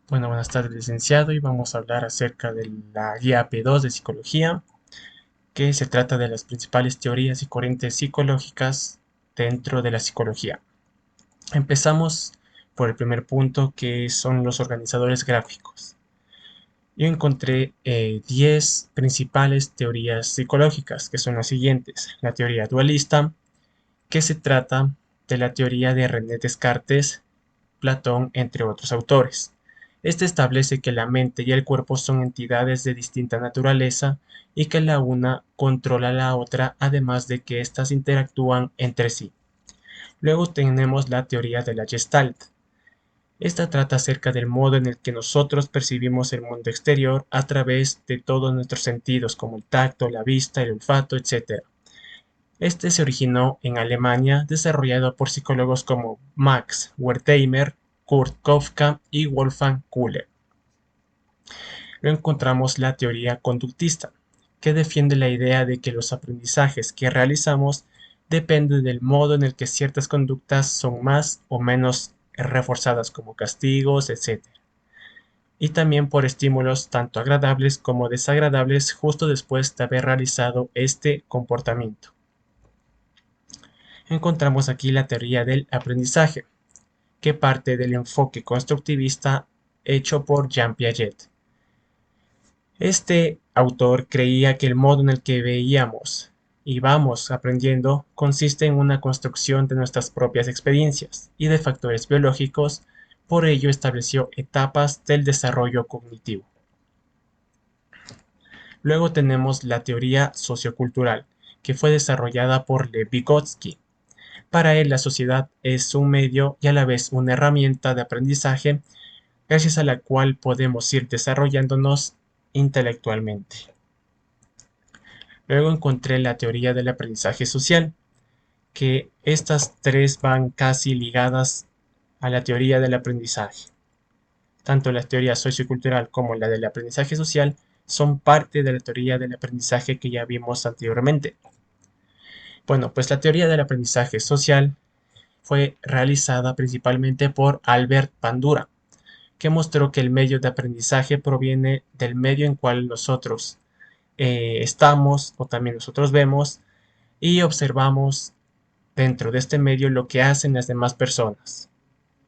Bueno, buenas tardes, licenciado, y vamos a hablar acerca de la guía P2 de psicología, que se trata de las principales teorías y corrientes psicológicas dentro de la psicología. Empezamos por el primer punto, que son los organizadores gráficos. Yo encontré 10 principales teorías psicológicas, que son las siguientes: la teoría dualista, que se trata de la teoría de René Descartes, Platón, entre otros autores. Este establece que la mente y el cuerpo son entidades de distinta naturaleza y que la una controla a la otra, además de que éstas interactúan entre sí. Luego tenemos la teoría de la Gestalt. Esta trata acerca del modo en el que nosotros percibimos el mundo exterior a través de todos nuestros sentidos, como el tacto, la vista, el olfato, etc. Este se originó en Alemania, desarrollado por psicólogos como Max Wertheimer, Kurt Kafka y Wolfgang Köhler. Luego encontramos la teoría conductista, que defiende la idea de que los aprendizajes que realizamos dependen del modo en el que ciertas conductas son más o menos reforzadas, como castigos, etc. Y también por estímulos tanto agradables como desagradables justo después de haber realizado este comportamiento. Encontramos aquí la teoría del aprendizaje, que parte del enfoque constructivista hecho por Jean Piaget. Este autor creía que el modo en el que veíamos y vamos aprendiendo consiste en una construcción de nuestras propias experiencias y de factores biológicos. Por ello estableció etapas del desarrollo cognitivo. Luego tenemos la teoría sociocultural, que fue desarrollada por Lev Vygotsky. Para él, la sociedad es un medio y a la vez una herramienta de aprendizaje, gracias a la cual podemos ir desarrollándonos intelectualmente. Luego encontré la teoría del aprendizaje social, que estas tres van casi ligadas a la teoría del aprendizaje. Tanto la teoría sociocultural como la del aprendizaje social son parte de la teoría del aprendizaje que ya vimos anteriormente. Bueno, pues la teoría del aprendizaje social fue realizada principalmente por Albert Bandura, que mostró que el medio de aprendizaje proviene del medio en cual nosotros estamos o también nosotros vemos y observamos dentro de este medio lo que hacen las demás personas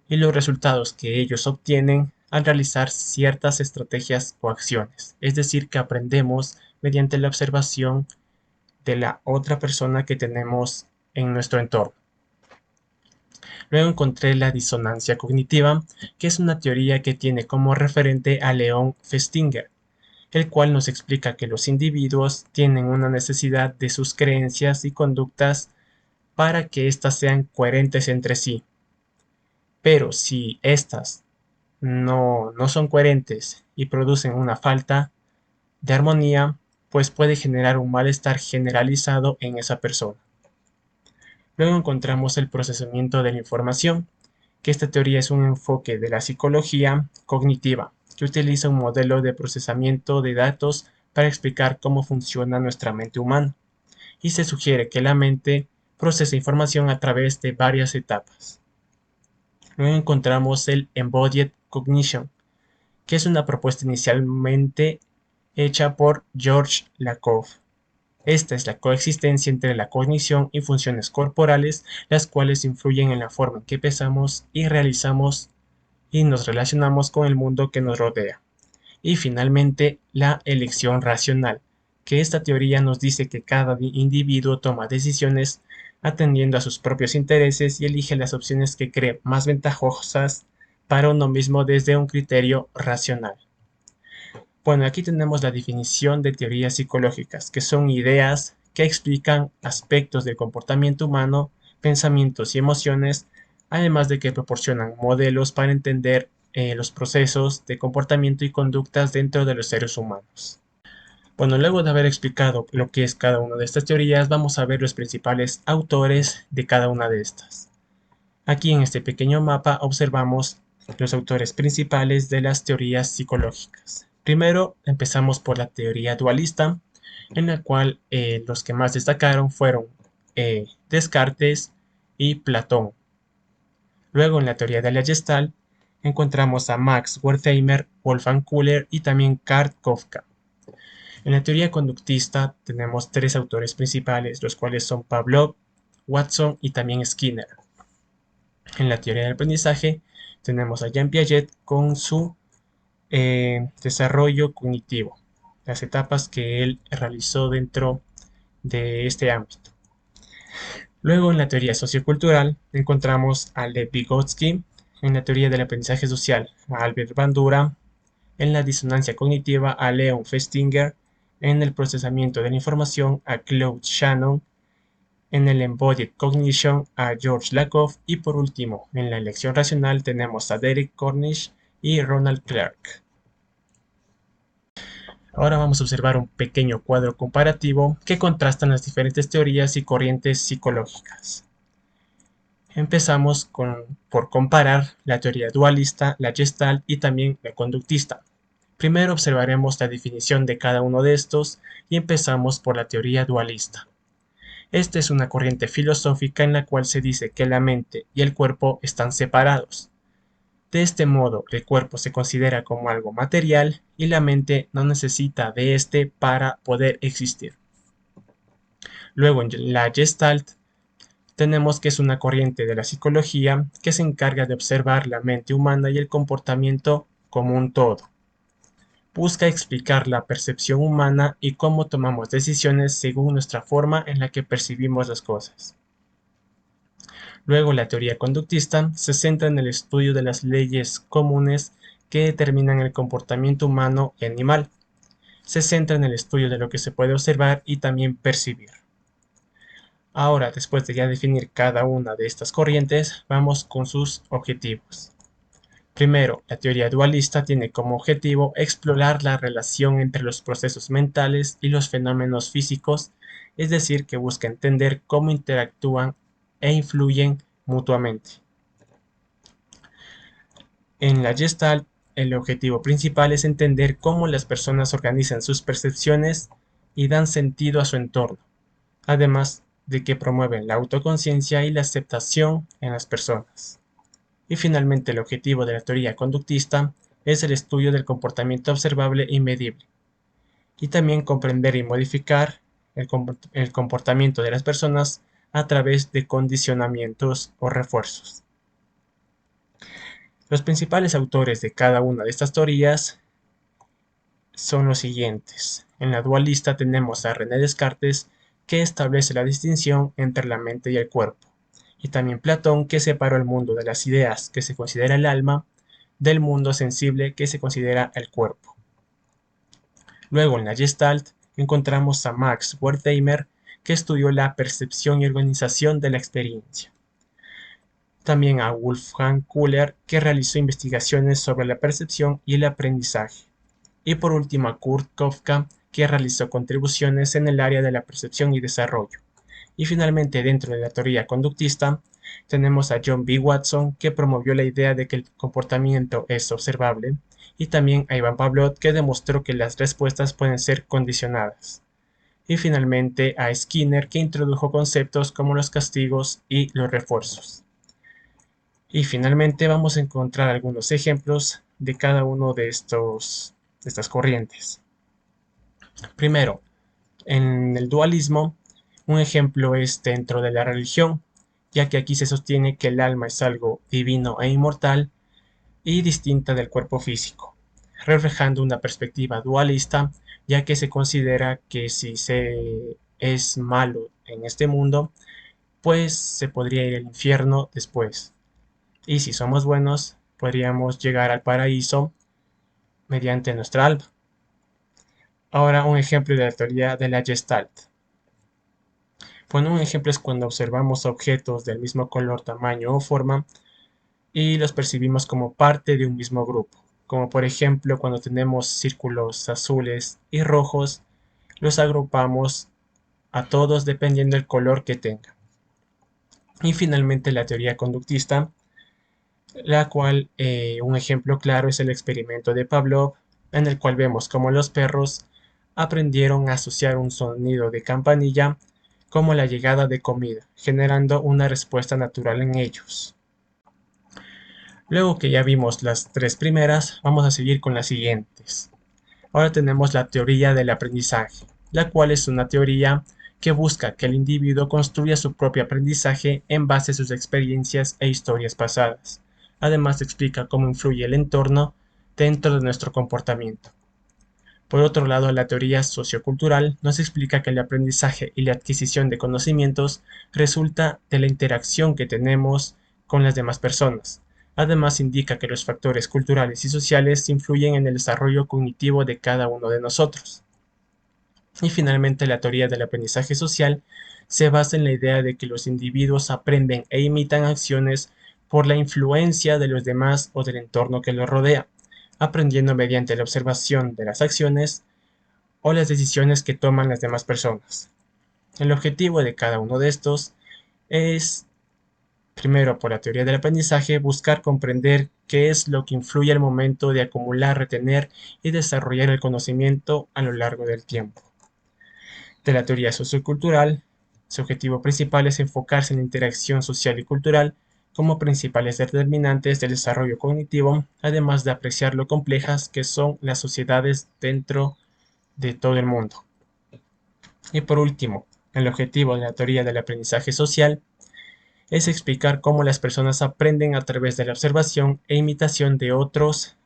y los resultados que ellos obtienen al realizar ciertas estrategias o acciones. Es decir, que aprendemos mediante la observación de la otra persona que tenemos en nuestro entorno. Luego encontré la disonancia cognitiva, que es una teoría que tiene como referente a Leon Festinger, el cual nos explica que los individuos tienen una necesidad de sus creencias y conductas para que éstas sean coherentes entre sí. Pero si éstas no son coherentes y producen una falta de armonía, pues puede generar un malestar generalizado en esa persona. Luego encontramos el procesamiento de la información, que esta teoría es un enfoque de la psicología cognitiva, que utiliza un modelo de procesamiento de datos para explicar cómo funciona nuestra mente humana, y se sugiere que la mente procesa información a través de varias etapas. Luego encontramos el Embodied Cognition, que es una propuesta inicialmente hecha por George Lakoff. Esta es la coexistencia entre la cognición y funciones corporales, las cuales influyen en la forma en que pensamos y realizamos y nos relacionamos con el mundo que nos rodea. Y finalmente, la elección racional, que esta teoría nos dice que cada individuo toma decisiones atendiendo a sus propios intereses y elige las opciones que cree más ventajosas para uno mismo desde un criterio racional. Bueno, aquí tenemos la definición de teorías psicológicas, que son ideas que explican aspectos del comportamiento humano, pensamientos y emociones, además de que proporcionan modelos para entender los procesos de comportamiento y conductas dentro de los seres humanos. Bueno, luego de haber explicado lo que es cada una de estas teorías, vamos a ver los principales autores de cada una de estas. Aquí en este pequeño mapa observamos los autores principales de las teorías psicológicas. Primero empezamos por la teoría dualista, en la cual los que más destacaron fueron Descartes y Platón. Luego en la teoría de la Gestalt encontramos a Max Wertheimer, Wolfgang Köhler y también Karl Kofka. En la teoría conductista tenemos tres autores principales, los cuales son Pavlov, Watson y también Skinner. En la teoría del aprendizaje tenemos a Jean Piaget con su desarrollo cognitivo, las etapas que él realizó dentro de este ámbito. Luego, en la teoría sociocultural, encontramos a Lev Vygotsky, en la teoría del aprendizaje social, a Albert Bandura, en la disonancia cognitiva, a Leon Festinger, en el procesamiento de la información, a Claude Shannon, en el Embodied Cognition, a George Lakoff, y por último, en la elección racional tenemos a Derek Cornish y Ronald Clark. Ahora vamos a observar un pequeño cuadro comparativo que contrastan las diferentes teorías y corrientes psicológicas. Empezamos por comparar la teoría dualista, la Gestalt y también la conductista. Primero observaremos la definición de cada uno de estos y empezamos por la teoría dualista. Esta es una corriente filosófica en la cual se dice que la mente y el cuerpo están separados. De este modo, el cuerpo se considera como algo material y la mente no necesita de este para poder existir. Luego, en la Gestalt, tenemos que es una corriente de la psicología que se encarga de observar la mente humana y el comportamiento como un todo. Busca explicar la percepción humana y cómo tomamos decisiones según nuestra forma en la que percibimos las cosas. Luego, la teoría conductista se centra en el estudio de las leyes comunes que determinan el comportamiento humano y animal. Se centra en el estudio de lo que se puede observar y también percibir. Ahora, después de ya definir cada una de estas corrientes, vamos con sus objetivos. Primero, la teoría dualista tiene como objetivo explorar la relación entre los procesos mentales y los fenómenos físicos, es decir, que busca entender cómo interactúan e influyen mutuamente. En la Gestalt, el objetivo principal es entender cómo las personas organizan sus percepciones y dan sentido a su entorno, además de que promueven la autoconciencia y la aceptación en las personas. Y finalmente, el objetivo de la teoría conductista es el estudio del comportamiento observable y medible, y también comprender y modificar el comportamiento de las personas a través de condicionamientos o refuerzos. Los principales autores de cada una de estas teorías son los siguientes. En la dualista tenemos a René Descartes, que establece la distinción entre la mente y el cuerpo, y también Platón, que separó el mundo de las ideas, que se considera el alma, del mundo sensible, que se considera el cuerpo. Luego, en la Gestalt, encontramos a Max Wertheimer, que estudió la percepción y organización de la experiencia. También a Wolfgang Köhler, que realizó investigaciones sobre la percepción y el aprendizaje. Y por último a Kurt Kofka, que realizó contribuciones en el área de la percepción y desarrollo. Y finalmente, dentro de la teoría conductista, tenemos a John B. Watson, que promovió la idea de que el comportamiento es observable, y también a Ivan Pavlov, que demostró que las respuestas pueden ser condicionadas. Y finalmente a Skinner, que introdujo conceptos como los castigos y los refuerzos. Y finalmente vamos a encontrar algunos ejemplos de cada uno de estas corrientes. Primero, en el dualismo, un ejemplo es dentro de la religión, ya que aquí se sostiene que el alma es algo divino e inmortal y distinta del cuerpo físico, reflejando una perspectiva dualista, ya que se considera que si se es malo en este mundo, pues se podría ir al infierno después. Y si somos buenos, podríamos llegar al paraíso mediante nuestra alma. Ahora un ejemplo de la teoría de la Gestalt. Bueno, un ejemplo es cuando observamos objetos del mismo color, tamaño o forma y los percibimos como parte de un mismo grupo. Como por ejemplo cuando tenemos círculos azules y rojos, los agrupamos a todos dependiendo del color que tengan. Y finalmente la teoría conductista, la cual un ejemplo claro es el experimento de Pavlov, en el cual vemos cómo los perros aprendieron a asociar un sonido de campanilla como la llegada de comida, generando una respuesta natural en ellos. Luego que ya vimos las tres primeras, vamos a seguir con las siguientes. Ahora tenemos la teoría del aprendizaje, la cual es una teoría que busca que el individuo construya su propio aprendizaje en base a sus experiencias e historias pasadas. Además, explica cómo influye el entorno dentro de nuestro comportamiento. Por otro lado, la teoría sociocultural nos explica que el aprendizaje y la adquisición de conocimientos resulta de la interacción que tenemos con las demás personas. Además, indica que los factores culturales y sociales influyen en el desarrollo cognitivo de cada uno de nosotros. Y finalmente, la teoría del aprendizaje social se basa en la idea de que los individuos aprenden e imitan acciones por la influencia de los demás o del entorno que los rodea, aprendiendo mediante la observación de las acciones o las decisiones que toman las demás personas. El objetivo de cada uno de estos es, primero, por la teoría del aprendizaje, buscar comprender qué es lo que influye al momento de acumular, retener y desarrollar el conocimiento a lo largo del tiempo. De la teoría sociocultural, su objetivo principal es enfocarse en la interacción social y cultural como principales determinantes del desarrollo cognitivo, además de apreciar lo complejas que son las sociedades dentro de todo el mundo. Y por último, el objetivo de la teoría del aprendizaje social es explicar cómo las personas aprenden a través de la observación e imitación de otros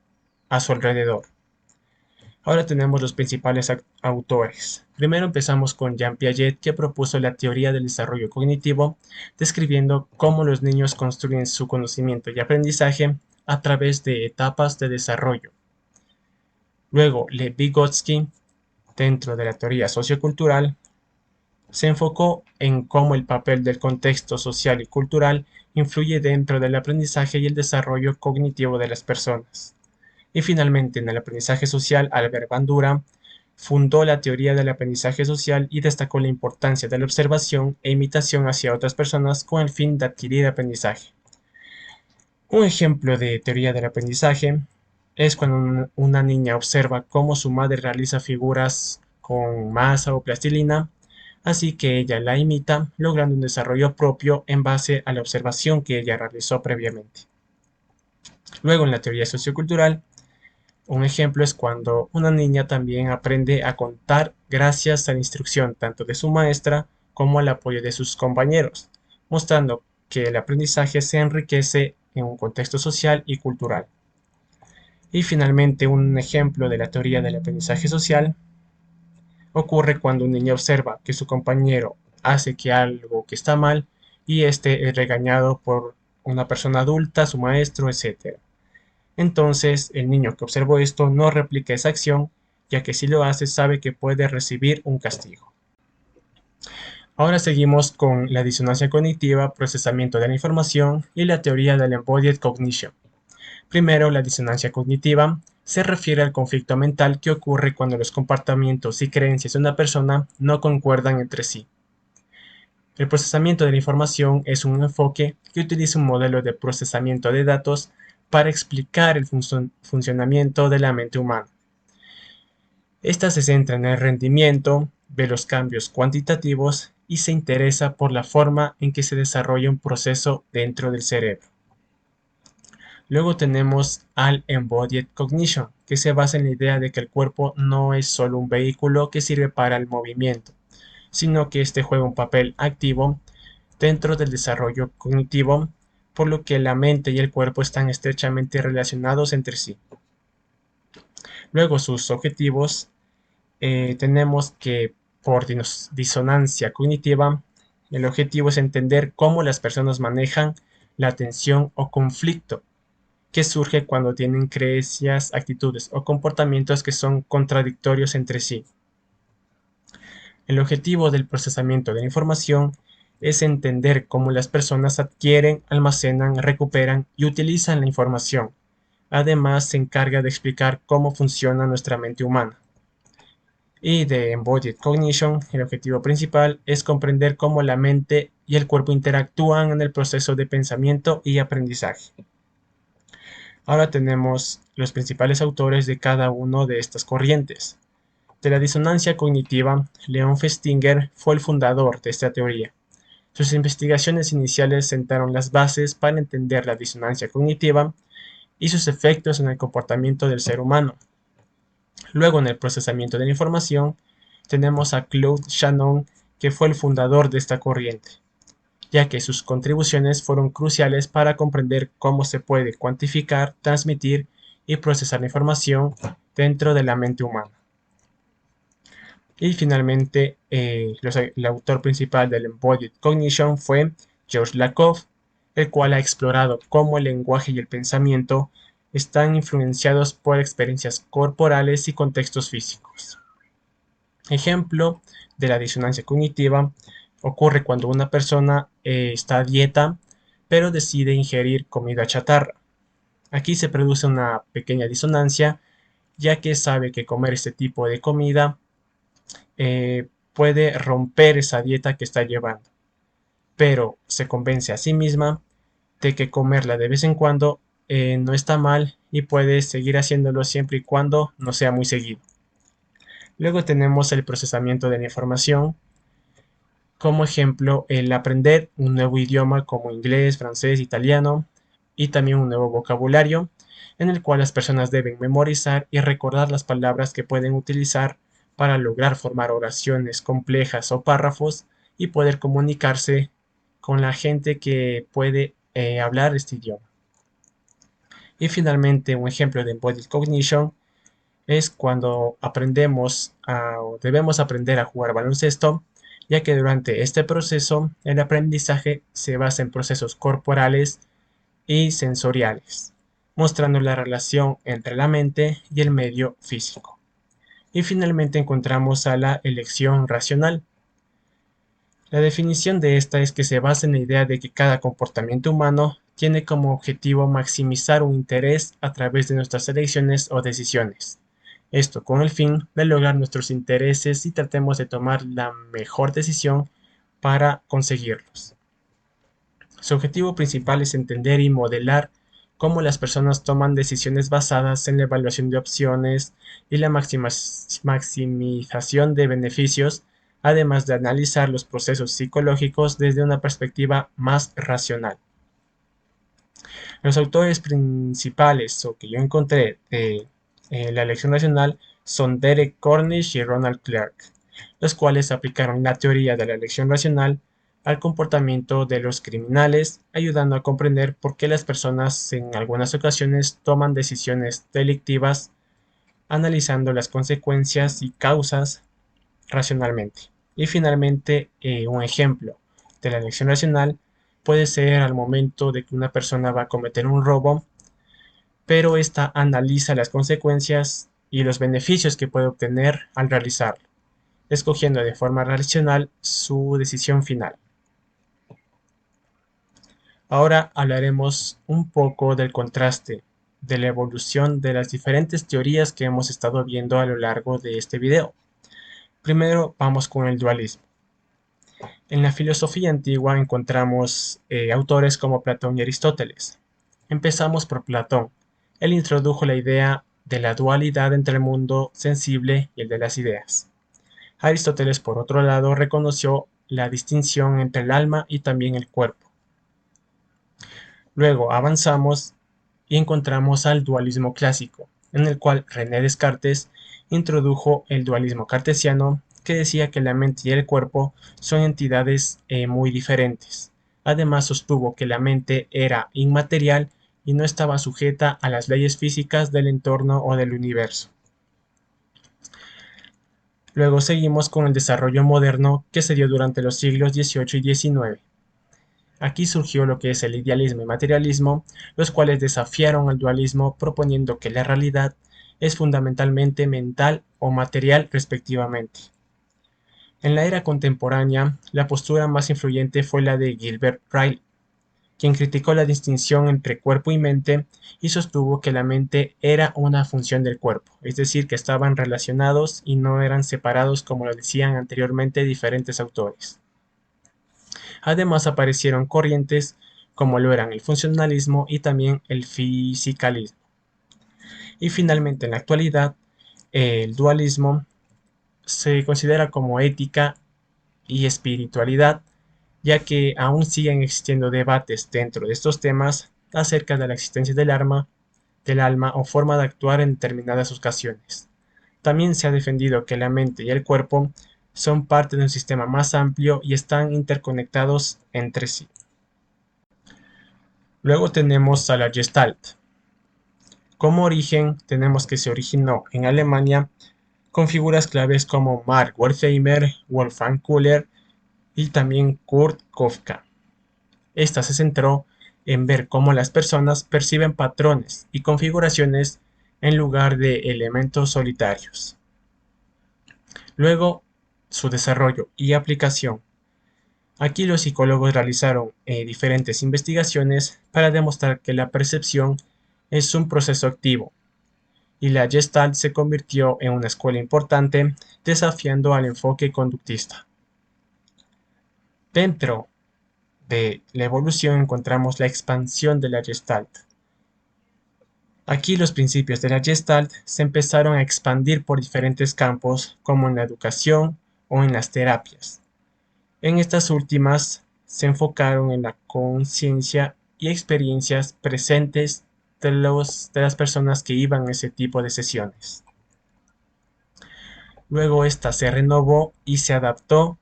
a su alrededor. Ahora tenemos los principales autores. Primero empezamos con Jean Piaget, que propuso la teoría del desarrollo cognitivo, describiendo cómo los niños construyen su conocimiento y aprendizaje a través de etapas de desarrollo. Luego, Lev Vygotsky, dentro de la teoría sociocultural, se enfocó en cómo el papel del contexto social y cultural influye dentro del aprendizaje y el desarrollo cognitivo de las personas. Y finalmente, en el aprendizaje social, Albert Bandura fundó la teoría del aprendizaje social y destacó la importancia de la observación e imitación hacia otras personas con el fin de adquirir aprendizaje. Un ejemplo de teoría del aprendizaje es cuando una niña observa cómo su madre realiza figuras con masa o plastilina, así que ella la imita, logrando un desarrollo propio en base a la observación que ella realizó previamente. Luego, en la teoría sociocultural, un ejemplo es cuando una niña también aprende a contar gracias a la instrucción tanto de su maestra como al apoyo de sus compañeros, mostrando que el aprendizaje se enriquece en un contexto social y cultural. Y finalmente, un ejemplo de la teoría del aprendizaje social ocurre cuando un niño observa que su compañero hace algo que está mal y este es regañado por una persona adulta, su maestro, etc. Entonces, el niño que observó esto no replica esa acción, ya que si lo hace sabe que puede recibir un castigo. Ahora seguimos con la disonancia cognitiva, procesamiento de la información y la teoría del embodied cognition. Primero, la disonancia cognitiva se refiere al conflicto mental que ocurre cuando los comportamientos y creencias de una persona no concuerdan entre sí. El procesamiento de la información es un enfoque que utiliza un modelo de procesamiento de datos para explicar el funcionamiento de la mente humana. Esta se centra en el rendimiento, ve los cambios cuantitativos y se interesa por la forma en que se desarrolla un proceso dentro del cerebro. Luego tenemos al Embodied Cognition, que se basa en la idea de que el cuerpo no es solo un vehículo que sirve para el movimiento, sino que este juega un papel activo dentro del desarrollo cognitivo, por lo que la mente y el cuerpo están estrechamente relacionados entre sí. Luego sus objetivos, tenemos que por disonancia cognitiva, el objetivo es entender cómo las personas manejan la tensión o conflicto que surge cuando tienen creencias, actitudes o comportamientos que son contradictorios entre sí. El objetivo del procesamiento de la información es entender cómo las personas adquieren, almacenan, recuperan y utilizan la información. Además, se encarga de explicar cómo funciona nuestra mente humana. Y de Embodied Cognition, el objetivo principal es comprender cómo la mente y el cuerpo interactúan en el proceso de pensamiento y aprendizaje. Ahora tenemos los principales autores de cada una de estas corrientes. De la disonancia cognitiva, Leon Festinger fue el fundador de esta teoría. Sus investigaciones iniciales sentaron las bases para entender la disonancia cognitiva, y sus efectos en el comportamiento del ser humano. Luego, en el procesamiento de la información, tenemos a Claude Shannon, que fue el fundador de esta corriente, ya que sus contribuciones fueron cruciales para comprender cómo se puede cuantificar, transmitir y procesar la información dentro de la mente humana. Y finalmente, el autor principal del Embodied Cognition fue George Lakoff, el cual ha explorado cómo el lenguaje y el pensamiento están influenciados por experiencias corporales y contextos físicos. Ejemplo de la disonancia cognitiva ocurre cuando una persona está a dieta, pero decide ingerir comida chatarra. Aquí se produce una pequeña disonancia, ya que sabe que comer este tipo de comida puede romper esa dieta que está llevando, pero se convence a sí misma de que comerla de vez en cuando no está mal y puede seguir haciéndolo siempre y cuando no sea muy seguido. Luego tenemos el procesamiento de la información, como ejemplo el aprender un nuevo idioma como inglés, francés, italiano y también un nuevo vocabulario en el cual las personas deben memorizar y recordar las palabras que pueden utilizar para lograr formar oraciones complejas o párrafos y poder comunicarse con la gente que puede hablar este idioma. Y finalmente, un ejemplo de Embodied Cognition es cuando o debemos aprender a jugar baloncesto, ya que durante este proceso el aprendizaje se basa en procesos corporales y sensoriales, mostrando la relación entre la mente y el medio físico. Y finalmente encontramos a la elección racional. La definición de esta es que se basa en la idea de que cada comportamiento humano tiene como objetivo maximizar un interés a través de nuestras elecciones o decisiones. Esto con el fin de lograr nuestros intereses y tratemos de tomar la mejor decisión para conseguirlos. Su objetivo principal es entender y modelar cómo las personas toman decisiones basadas en la evaluación de opciones y la maximización de beneficios, además de analizar los procesos psicológicos desde una perspectiva más racional. Los autores principales o que yo encontré de la elección racional son Derek Cornish y Ronald Clark, los cuales aplicaron la teoría de la elección racional al comportamiento de los criminales, ayudando a comprender por qué las personas en algunas ocasiones toman decisiones delictivas, analizando las consecuencias y causas racionalmente. Y finalmente, un ejemplo de la elección racional puede ser al momento de que una persona va a cometer un robo, pero ésta analiza las consecuencias y los beneficios que puede obtener al realizarlo, escogiendo de forma racional su decisión final. Ahora hablaremos un poco del contraste, de la evolución de las diferentes teorías que hemos estado viendo a lo largo de este video. Primero vamos con el dualismo. En la filosofía antigua encontramos autores como Platón y Aristóteles. Empezamos por Platón. Él introdujo la idea de la dualidad entre el mundo sensible y el de las ideas. Aristóteles, por otro lado, reconoció la distinción entre el alma y también el cuerpo. Luego avanzamos y encontramos al dualismo clásico, en el cual René Descartes introdujo el dualismo cartesiano, que decía que la mente y el cuerpo son entidades muy diferentes. Además sostuvo que la mente era inmaterial y no estaba sujeta a las leyes físicas del entorno o del universo. Luego seguimos con el desarrollo moderno que se dio durante los siglos XVIII y XIX. Aquí surgió lo que es el idealismo y materialismo, los cuales desafiaron al dualismo proponiendo que la realidad es fundamentalmente mental o material respectivamente. En la era contemporánea, la postura más influyente fue la de Gilbert Ryle, quien criticó la distinción entre cuerpo y mente y sostuvo que la mente era una función del cuerpo, es decir, que estaban relacionados y no eran separados como lo decían anteriormente diferentes autores. Además aparecieron corrientes como lo eran el funcionalismo y también el fisicalismo. Y finalmente en la actualidad el dualismo se considera como ética y espiritualidad, ya que aún siguen existiendo debates dentro de estos temas acerca de la existencia del alma del alma o forma de actuar en determinadas ocasiones. También se ha defendido que la mente y el cuerpo son parte de un sistema más amplio y están interconectados entre sí. Luego tenemos a la Gestalt. Como origen tenemos que se originó en Alemania con figuras claves como Mark Wertheimer, Wolfgang Köhler y también Kurt Kafka. Esta se centró en ver cómo las personas perciben patrones y configuraciones en lugar de elementos solitarios. Luego, su desarrollo y aplicación. Aquí los psicólogos realizaron diferentes investigaciones para demostrar que la percepción es un proceso activo, y la Gestalt se convirtió en una escuela importante, desafiando al enfoque conductista. Dentro de la evolución encontramos la expansión de la Gestalt. Aquí los principios de la Gestalt se empezaron a expandir por diferentes campos, como en la educación o en las terapias. En estas últimas se enfocaron en la conciencia y experiencias presentes de las personas que iban a ese tipo de sesiones. Luego esta se renovó y se adaptó,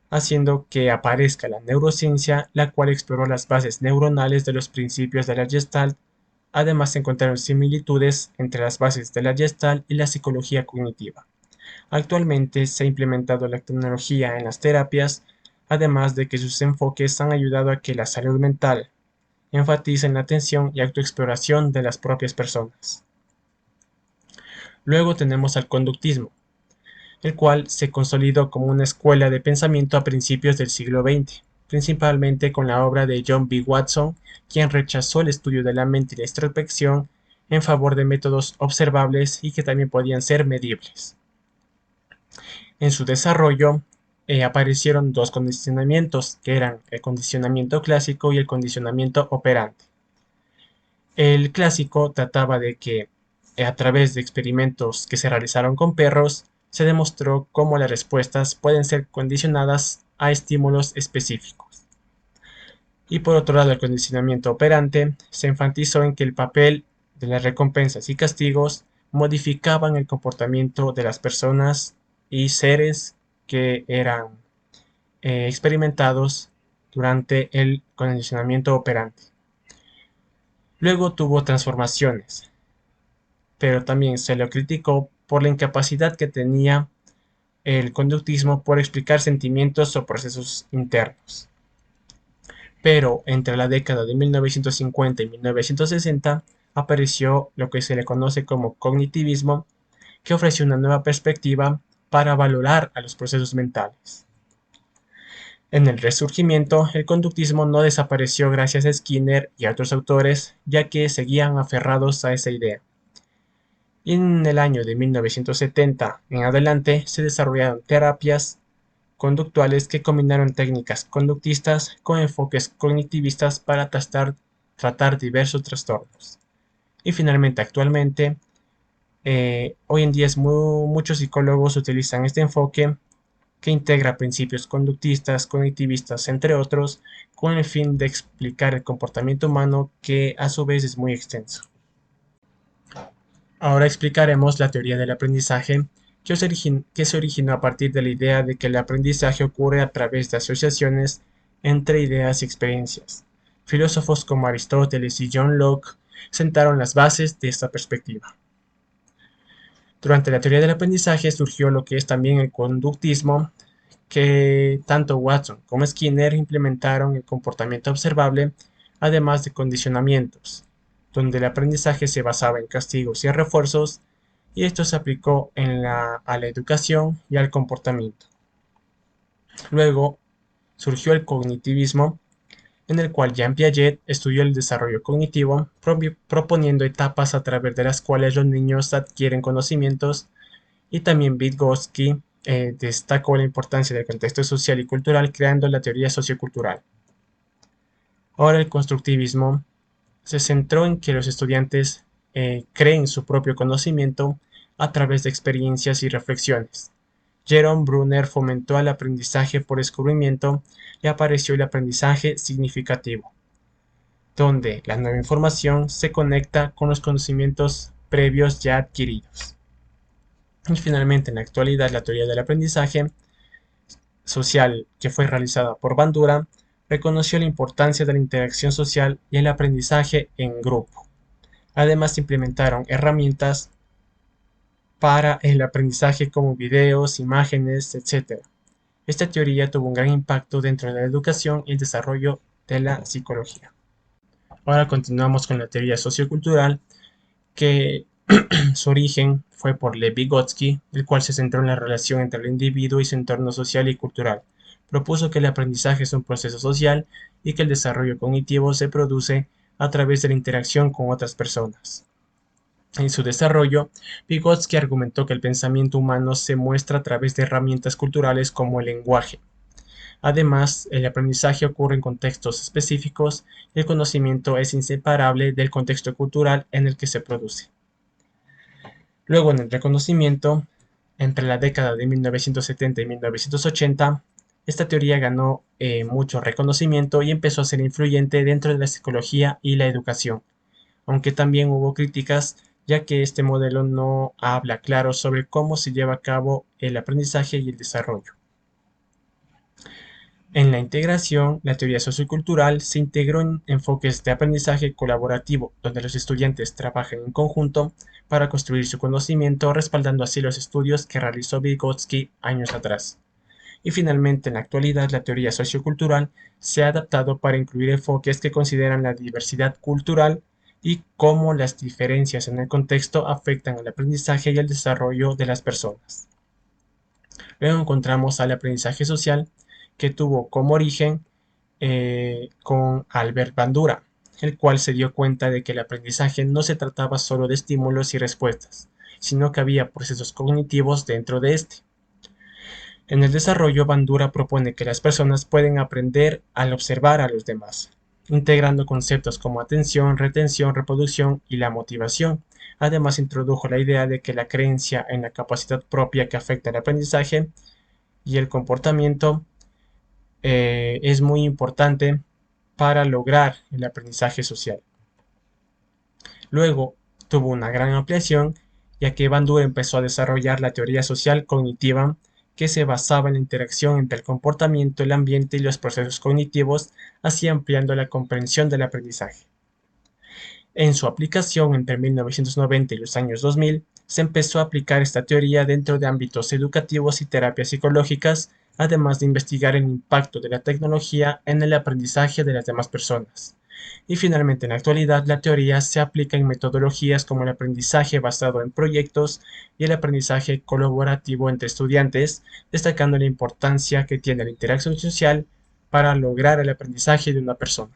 haciendo que aparezca la neurociencia, la cual exploró las bases neuronales de los principios de la Gestalt. Además se encontraron similitudes entre las bases de la Gestalt y la psicología cognitiva. Actualmente se ha implementado la tecnología en las terapias, además de que sus enfoques han ayudado a que la salud mental enfatice en la atención y autoexploración de las propias personas. Luego tenemos al conductismo, el cual se consolidó como una escuela de pensamiento a principios del siglo XX, principalmente con la obra de John B. Watson, quien rechazó el estudio de la mente y la introspección en favor de métodos observables y que también podían ser medibles. En su desarrollo aparecieron dos condicionamientos, que eran el condicionamiento clásico y el condicionamiento operante. El clásico trataba de que, a través de experimentos que se realizaron con perros, se demostró cómo las respuestas pueden ser condicionadas a estímulos específicos. Y por otro lado, el condicionamiento operante se enfatizó en que el papel de las recompensas y castigos modificaban el comportamiento de las personas y seres que eran experimentados durante el condicionamiento operante. Luego tuvo transformaciones, pero también se lo criticó por la incapacidad que tenía el conductismo por explicar sentimientos o procesos internos. Pero entre la década de 1950 y 1960 apareció lo que se le conoce como cognitivismo, que ofreció una nueva perspectiva para valorar a los procesos mentales. En el Resurgimiento, el conductismo no desapareció gracias a Skinner y a otros autores, ya que seguían aferrados a esa idea. Y en el año de 1970 en adelante se desarrollaron terapias conductuales que combinaron técnicas conductistas con enfoques cognitivistas para tratar diversos trastornos. Y finalmente, actualmente, hoy en día muchos psicólogos utilizan este enfoque que integra principios conductistas, cognitivistas, entre otros, con el fin de explicar el comportamiento humano, que a su vez es muy extenso. Ahora explicaremos la teoría del aprendizaje, que se originó a partir de la idea de que el aprendizaje ocurre a través de asociaciones entre ideas y experiencias. Filósofos como Aristóteles y John Locke sentaron las bases de esta perspectiva. Durante la teoría del aprendizaje surgió lo que es también el conductismo, que tanto Watson como Skinner implementaron el comportamiento observable, además de condicionamientos, donde el aprendizaje se basaba en castigos y refuerzos, y esto se aplicó a la educación y al comportamiento. Luego surgió el cognitivismo, en el cual Jean Piaget estudió el desarrollo cognitivo, proponiendo etapas a través de las cuales los niños adquieren conocimientos, y también Vygotsky destacó la importancia del contexto social y cultural, creando la teoría sociocultural. Ahora el constructivismo se centró en que los estudiantes creen su propio conocimiento a través de experiencias y reflexiones. Jerome Bruner fomentó el aprendizaje por descubrimiento y apareció el aprendizaje significativo. donde la nueva información se conecta con los conocimientos previos ya adquiridos. Y finalmente, en la actualidad, la teoría del aprendizaje social que fue realizada por Bandura reconoció la importancia de la interacción social y el aprendizaje en grupo. Además, implementaron herramientas para el aprendizaje como videos, imágenes, etc. Esta teoría tuvo un gran impacto dentro de la educación y el desarrollo de la psicología. Ahora continuamos con la teoría sociocultural, que su origen fue por Lev Vygotsky, el cual se centró en la relación entre el individuo y su entorno social y cultural. Propuso que el aprendizaje es un proceso social y que el desarrollo cognitivo se produce a través de la interacción con otras personas. En su desarrollo, Vygotsky argumentó que el pensamiento humano se muestra a través de herramientas culturales como el lenguaje. Además, el aprendizaje ocurre en contextos específicos y el conocimiento es inseparable del contexto cultural en el que se produce. Luego, en el reconocimiento, entre la década de 1970 y 1980, esta teoría ganó mucho reconocimiento y empezó a ser influyente dentro de la psicología y la educación, aunque también hubo críticas, ya que este modelo no habla claro sobre cómo se lleva a cabo el aprendizaje y el desarrollo. En la integración, la teoría sociocultural se integró en enfoques de aprendizaje colaborativo, donde los estudiantes trabajan en conjunto para construir su conocimiento, respaldando así los estudios que realizó Vygotsky años atrás. Y finalmente, en la actualidad, la teoría sociocultural se ha adaptado para incluir enfoques que consideran la diversidad cultural y cómo las diferencias en el contexto afectan al aprendizaje y el desarrollo de las personas. Luego encontramos al aprendizaje social, que tuvo como origen con Albert Bandura, el cual se dio cuenta de que el aprendizaje no se trataba solo de estímulos y respuestas, sino que había procesos cognitivos dentro de este. En el desarrollo, Bandura propone que las personas pueden aprender al observar a los demás, integrando conceptos como atención, retención, reproducción y la motivación. Además, introdujo la idea de que la creencia en la capacidad propia que afecta el aprendizaje y el comportamiento es muy importante para lograr el aprendizaje social. Luego tuvo una gran ampliación, ya que Bandura empezó a desarrollar la teoría social cognitiva, que se basaba en la interacción entre el comportamiento, el ambiente y los procesos cognitivos, así ampliando la comprensión del aprendizaje. En su aplicación entre 1990 y los años 2000, se empezó a aplicar esta teoría dentro de ámbitos educativos y terapias psicológicas, además de investigar el impacto de la tecnología en el aprendizaje de las demás personas. Y finalmente, en la actualidad, la teoría se aplica en metodologías como el aprendizaje basado en proyectos y el aprendizaje colaborativo entre estudiantes, destacando la importancia que tiene la interacción social para lograr el aprendizaje de una persona.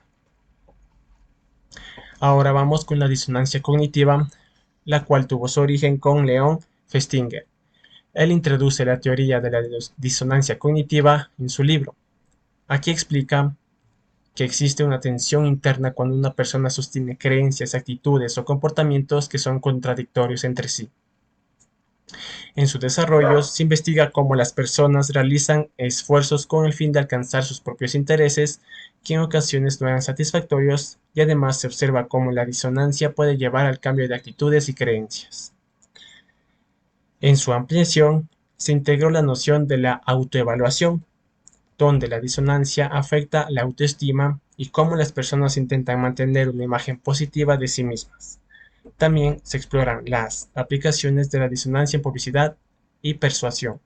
Ahora vamos con la disonancia cognitiva, la cual tuvo su origen con Leon Festinger. Él introduce la teoría de la disonancia cognitiva en su libro. Aquí explica que existe una tensión interna cuando una persona sostiene creencias, actitudes o comportamientos que son contradictorios entre sí. En su desarrollo se investiga cómo las personas realizan esfuerzos con el fin de alcanzar sus propios intereses, que en ocasiones no eran satisfactorios, y además se observa cómo la disonancia puede llevar al cambio de actitudes y creencias. En su ampliación, se integró la noción de la autoevaluación, donde la disonancia afecta la autoestima y cómo las personas intentan mantener una imagen positiva de sí mismas. También se exploran las aplicaciones de la disonancia en publicidad y persuasión.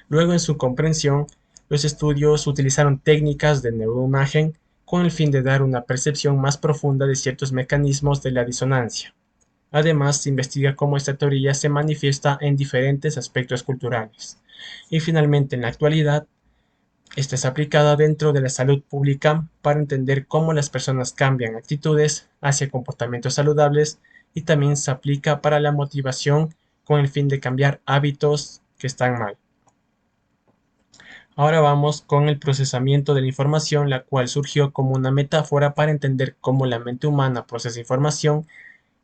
Luego, en su comprensión, los estudios utilizaron técnicas de neuroimagen con el fin de dar una percepción más profunda de ciertos mecanismos de la disonancia. Además, se investiga cómo esta teoría se manifiesta en diferentes aspectos culturales. Y finalmente, en la actualidad, esta es aplicada dentro de la salud pública para entender cómo las personas cambian actitudes hacia comportamientos saludables, y también se aplica para la motivación con el fin de cambiar hábitos que están mal. Ahora vamos con el procesamiento de la información, la cual surgió como una metáfora para entender cómo la mente humana procesa información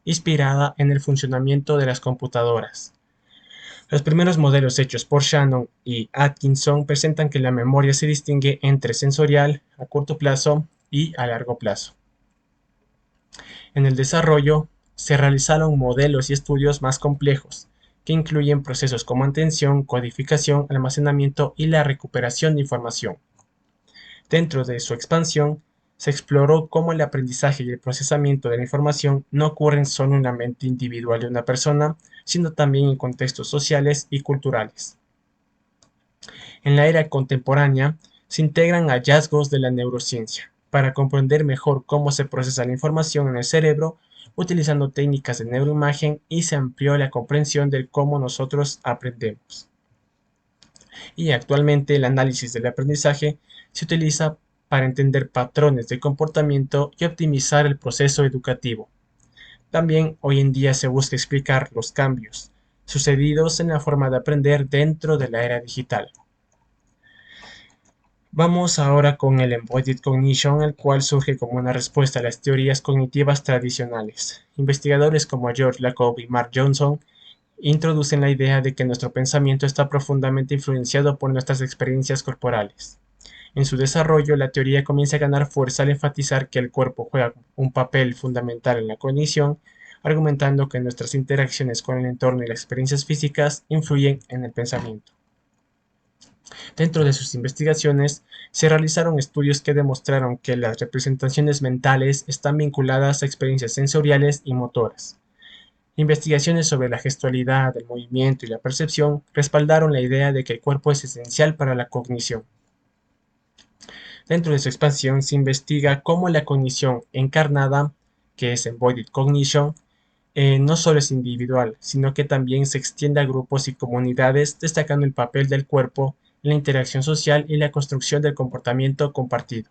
inspirada en el funcionamiento de las computadoras. Los primeros modelos hechos por Shannon y Atkinson presentan que la memoria se distingue entre sensorial, a corto plazo, y a largo plazo. En el desarrollo, se realizaron modelos y estudios más complejos, que incluyen procesos como atención, codificación, almacenamiento y la recuperación de información. Dentro de su expansión, se exploró cómo el aprendizaje y el procesamiento de la información no ocurren solo en la mente individual de una persona, sino también en contextos sociales y culturales. En la era contemporánea, se integran hallazgos de la neurociencia para comprender mejor cómo se procesa la información en el cerebro, utilizando técnicas de neuroimagen, y se amplió la comprensión de cómo nosotros aprendemos. Y actualmente el análisis del aprendizaje se utiliza para entender patrones de comportamiento y optimizar el proceso educativo. También hoy en día se busca explicar los cambios sucedidos en la forma de aprender dentro de la era digital. Vamos ahora con el Embodied Cognition, el cual surge como una respuesta a las teorías cognitivas tradicionales. Investigadores como George Lakoff y Mark Johnson introducen la idea de que nuestro pensamiento está profundamente influenciado por nuestras experiencias corporales. En su desarrollo, la teoría comienza a ganar fuerza al enfatizar que el cuerpo juega un papel fundamental en la cognición, argumentando que nuestras interacciones con el entorno y las experiencias físicas influyen en el pensamiento. Dentro de sus investigaciones, se realizaron estudios que demostraron que las representaciones mentales están vinculadas a experiencias sensoriales y motoras. Investigaciones sobre la gestualidad, el movimiento y la percepción respaldaron la idea de que el cuerpo es esencial para la cognición. Dentro de su expansión se investiga cómo la cognición encarnada, que es Embodied Cognition, no solo es individual, sino que también se extiende a grupos y comunidades, destacando el papel del cuerpo en la interacción social y la construcción del comportamiento compartido.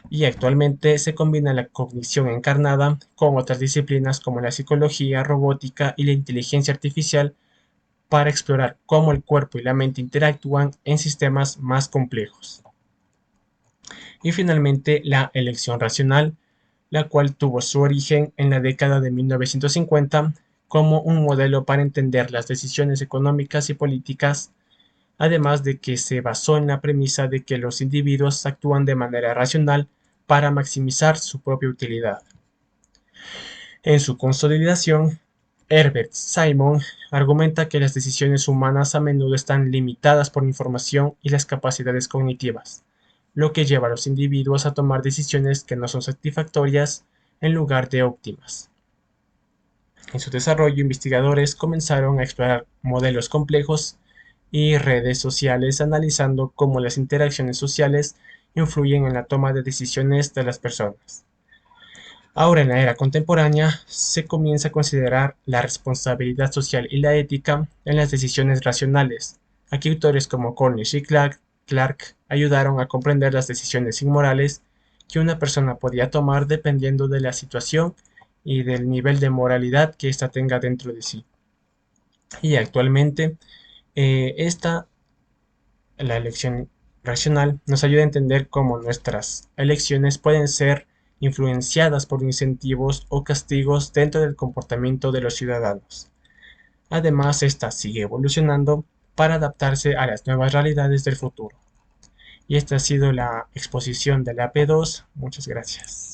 Y actualmente se combina la cognición encarnada con otras disciplinas como la psicología, robótica y la inteligencia artificial para explorar cómo el cuerpo y la mente interactúan en sistemas más complejos. Y finalmente la elección racional, la cual tuvo su origen en la década de 1950 como un modelo para entender las decisiones económicas y políticas, además de que se basó en la premisa de que los individuos actúan de manera racional para maximizar su propia utilidad. En su consolidación, Herbert Simon argumenta que las decisiones humanas a menudo están limitadas por la información y las capacidades cognitivas, lo que lleva a los individuos a tomar decisiones que no son satisfactorias en lugar de óptimas. En su desarrollo, investigadores comenzaron a explorar modelos complejos y redes sociales, analizando cómo las interacciones sociales influyen en la toma de decisiones de las personas. Ahora, en la era contemporánea, se comienza a considerar la responsabilidad social y la ética en las decisiones racionales. Aquí autores como Cornish y Clark ayudaron a comprender las decisiones inmorales que una persona podía tomar dependiendo de la situación y del nivel de moralidad que ésta tenga dentro de sí. Y actualmente, la elección racional nos ayuda a entender cómo nuestras elecciones pueden ser influenciadas por incentivos o castigos dentro del comportamiento de los ciudadanos. Además, esta sigue evolucionando para adaptarse a las nuevas realidades del futuro. Y esta ha sido la exposición de la P2. Muchas gracias.